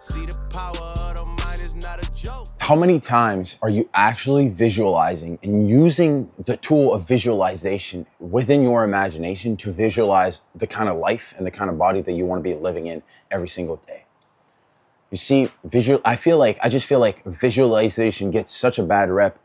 See, the power of the mind is not a joke. How many times are you actually visualizing and using the tool of visualization within your imagination to visualize the kind of life and the kind of body that you want to be living in every single day? You see, I just feel like visualization gets such a bad rep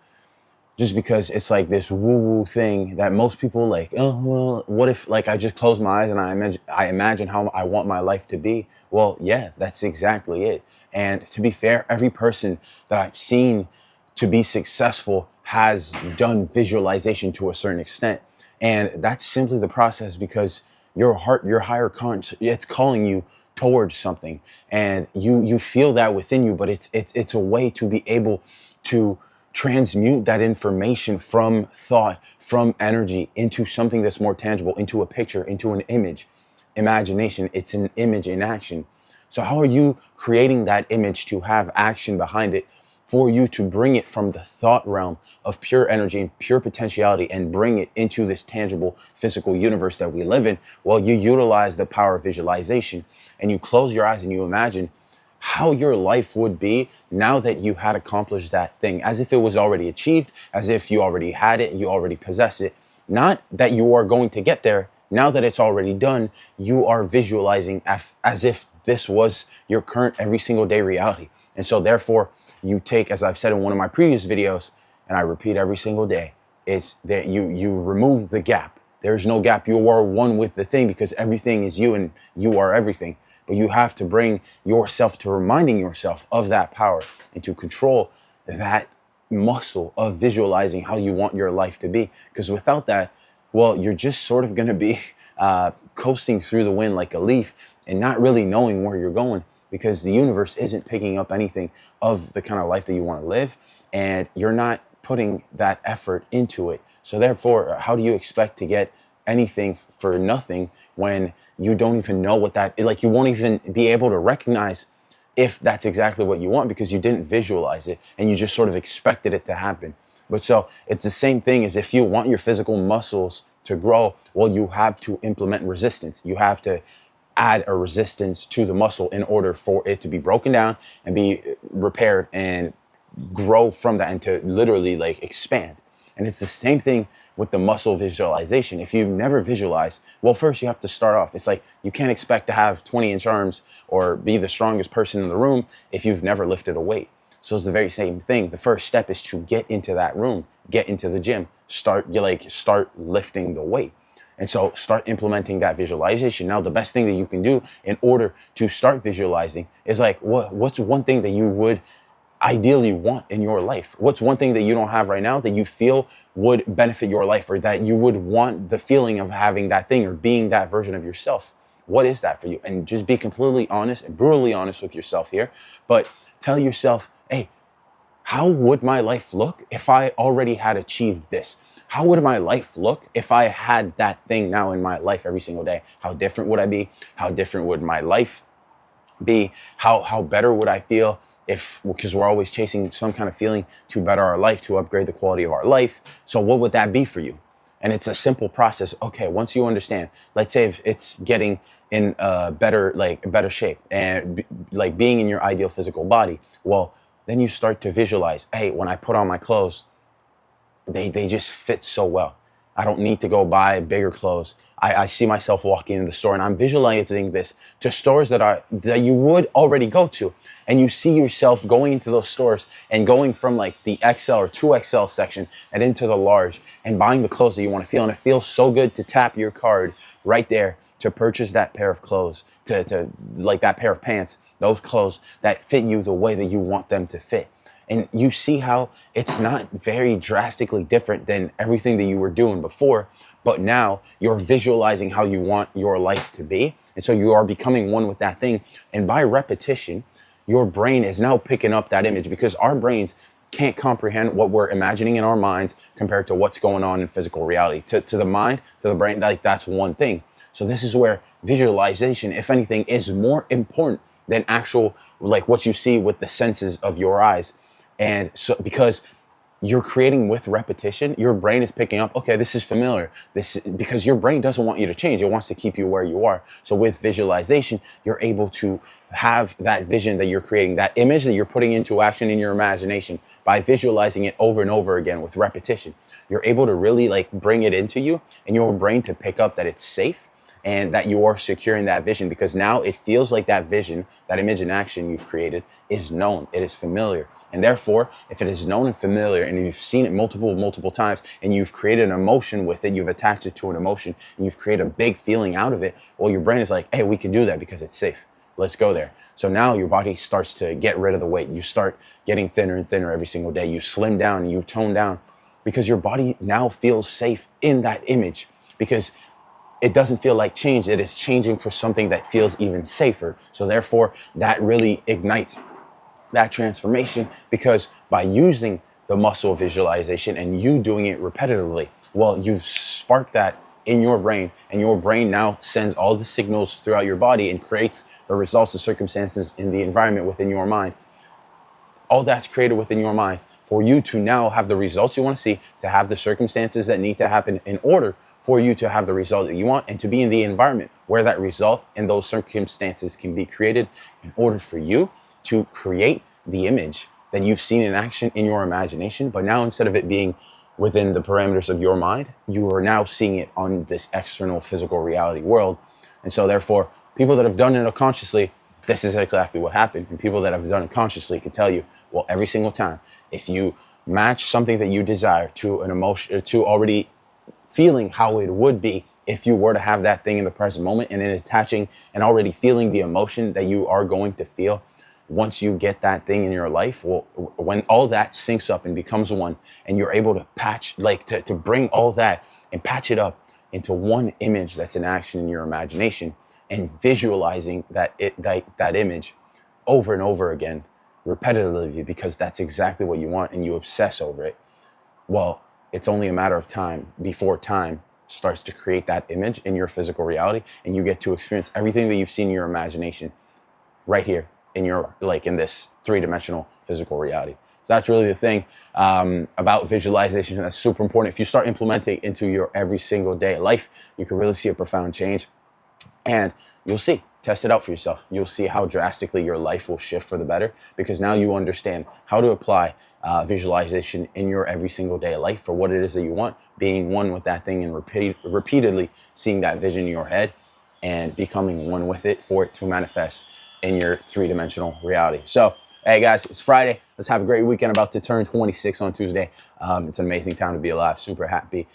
just because it's like this woo-woo thing that most people like, oh, well, what if like I just close my eyes and I imagine how I want my life to be? Well, yeah, that's exactly it. And to be fair, every person that I've seen to be successful has done visualization to a certain extent. And that's simply the process because your heart, your higher conscious, it's calling you towards something. And you feel that within you, but it's a way to be able to transmute that information from thought, from energy into something that's more tangible, into a picture, into an image. Imagination, it's an image in action. So how are you creating that image to have action behind it for you to bring it from the thought realm of pure energy and pure potentiality and bring it into this tangible physical universe that we live in? Well, you utilize the power of visualization and you close your eyes and you imagine how your life would be now that you had accomplished that thing, as if it was already achieved, as if you already had it, you already possess it. Not that you are going to get there. Now that it's already done, you are visualizing as if this was your current every single day reality. And so therefore, you take, as I've said in one of my previous videos, and I repeat every single day, is that you remove the gap. There's no gap. You are one with the thing because everything is you and you are everything. But you have to bring yourself to reminding yourself of that power and to control that muscle of visualizing how you want your life to be. Because without that, well, you're just sort of going to be coasting through the wind like a leaf and not really knowing where you're going because the universe isn't picking up anything of the kind of life that you want to live and you're not putting that effort into it. So therefore, how do you expect to get anything for nothing when you don't even know what that, like you won't even be able to recognize if that's exactly what you want because you didn't visualize it and you just sort of expected it to happen. But so it's the same thing as if you want your physical muscles to grow, well, you have to implement resistance. You have to add a resistance to the muscle in order for it to be broken down and be repaired and grow from that and to literally like expand. And it's the same thing with the muscle visualization. If you never visualize, well, first you have to start off. It's like you can't expect to have 20-inch arms or be the strongest person in the room if you've never lifted a weight. So it's the very same thing. The first step is to get into that room, get into the gym, start lifting the weight. And so start implementing that visualization. Now, the best thing that you can do in order to start visualizing is like, what's one thing that you would ideally want in your life? What's one thing that you don't have right now that you feel would benefit your life or that you would want the feeling of having that thing or being that version of yourself? What is that for you? And just be completely honest and brutally honest with yourself here. But tell yourself, hey, how would my life look if I already had achieved this? How would my life look if I had that thing now in my life every single day? How different would I be? How different would my life be? How better would I feel? Because we're always chasing some kind of feeling to better our life, to upgrade the quality of our life. So what would that be for you? And it's a simple process. Okay, once you understand, let's say if it's getting in better shape and like being in your ideal physical body, well, then you start to visualize, hey, when I put on my clothes, they just fit so well. I don't need to go buy bigger clothes. I see myself walking in the store and I'm visualizing this to stores that you would already go to. And you see yourself going into those stores and going from like the XL or 2XL section and into the large and buying the clothes that you want to feel. And it feels so good to tap your card right there to purchase that pair of clothes, to like that pair of pants, those clothes that fit you the way that you want them to fit. And you see how it's not very drastically different than everything that you were doing before, but now you're visualizing how you want your life to be. And so you are becoming one with that thing. And by repetition, your brain is now picking up that image because our brains can't comprehend what we're imagining in our minds compared to what's going on in physical reality. To the mind, to the brain, like that's one thing. So this is where visualization, if anything, is more important than actual, like what you see with the senses of your eyes. And so because you're creating with repetition. Your brain is picking up, okay, this is familiar. Because your brain doesn't want you to change. It wants to keep you where you are. So with visualization, you're able to have that vision that you're creating, that image that you're putting into action in your imagination by visualizing it over and over again with repetition. You're able to really like bring it into you and your brain to pick up that it's safe and that you are securing that vision, because now it feels like that vision, that image in action you've created is known, it is familiar. And therefore, if it is known and familiar and you've seen it multiple times and you've created an emotion with it, you've attached it to an emotion and you've created a big feeling out of it, well, your brain is like, hey, we can do that because it's safe. Let's go there. So now your body starts to get rid of the weight. You start getting thinner and thinner every single day. You slim down and you tone down because your body now feels safe in that image, because it doesn't feel like change. It is changing for something that feels even safer. So therefore, that really ignites that transformation, because by using the muscle of visualization and you doing it repetitively, well, you've sparked that in your brain, and your brain now sends all the signals throughout your body and creates the results, the circumstances in the environment within your mind. All that's created within your mind for you to now have the results you want to see, to have the circumstances that need to happen in order for you to have the result that you want, and to be in the environment where that result and those circumstances can be created in order for you to create the image that you've seen in action in your imagination. But now, instead of it being within the parameters of your mind, you are now seeing it on this external physical reality world. And so therefore, people that have done it unconsciously, this is exactly what happened. And people that have done it consciously can tell you, well, every single time, if you match something that you desire to an emotion, to already feeling how it would be if you were to have that thing in the present moment, and then attaching and already feeling the emotion that you are going to feel once you get that thing in your life, well, when all that syncs up and becomes one, and you're able to to bring all that and patch it up into one image that's in action in your imagination, and visualizing that image over and over again repetitively, because that's exactly what you want and you obsess over it, well, it's only a matter of time before time starts to create that image in your physical reality, and you get to experience everything that you've seen in your imagination right here in your, in this three-dimensional physical reality. So that's really the thing about visualization. That's super important. If you start implementing it into your every single day life, you can really see a profound change, and you'll see. Test it out for yourself. You'll see how drastically your life will shift for the better, because now you understand how to apply visualization in your every single day life for what it is that you want, being one with that thing and repeatedly seeing that vision in your head and becoming one with it for it to manifest in your three-dimensional reality. So, hey guys, it's Friday. Let's have a great weekend. About to turn 26 on Tuesday. It's an amazing time to be alive. Super happy.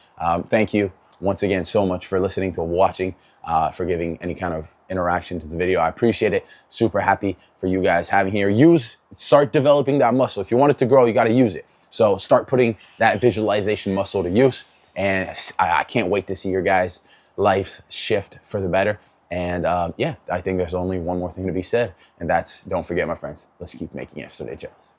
Thank you once again so much for listening to watching, for giving any kind of interaction to the video. I appreciate it. Super happy for you guys having here. Start developing that muscle. If you want it to grow, you got to use it. So start putting that visualization muscle to use. And I can't wait to see your guys' life shift for the better. And yeah, I think there's only one more thing to be said. And that's, don't forget, my friends, let's keep making yesterday jealous.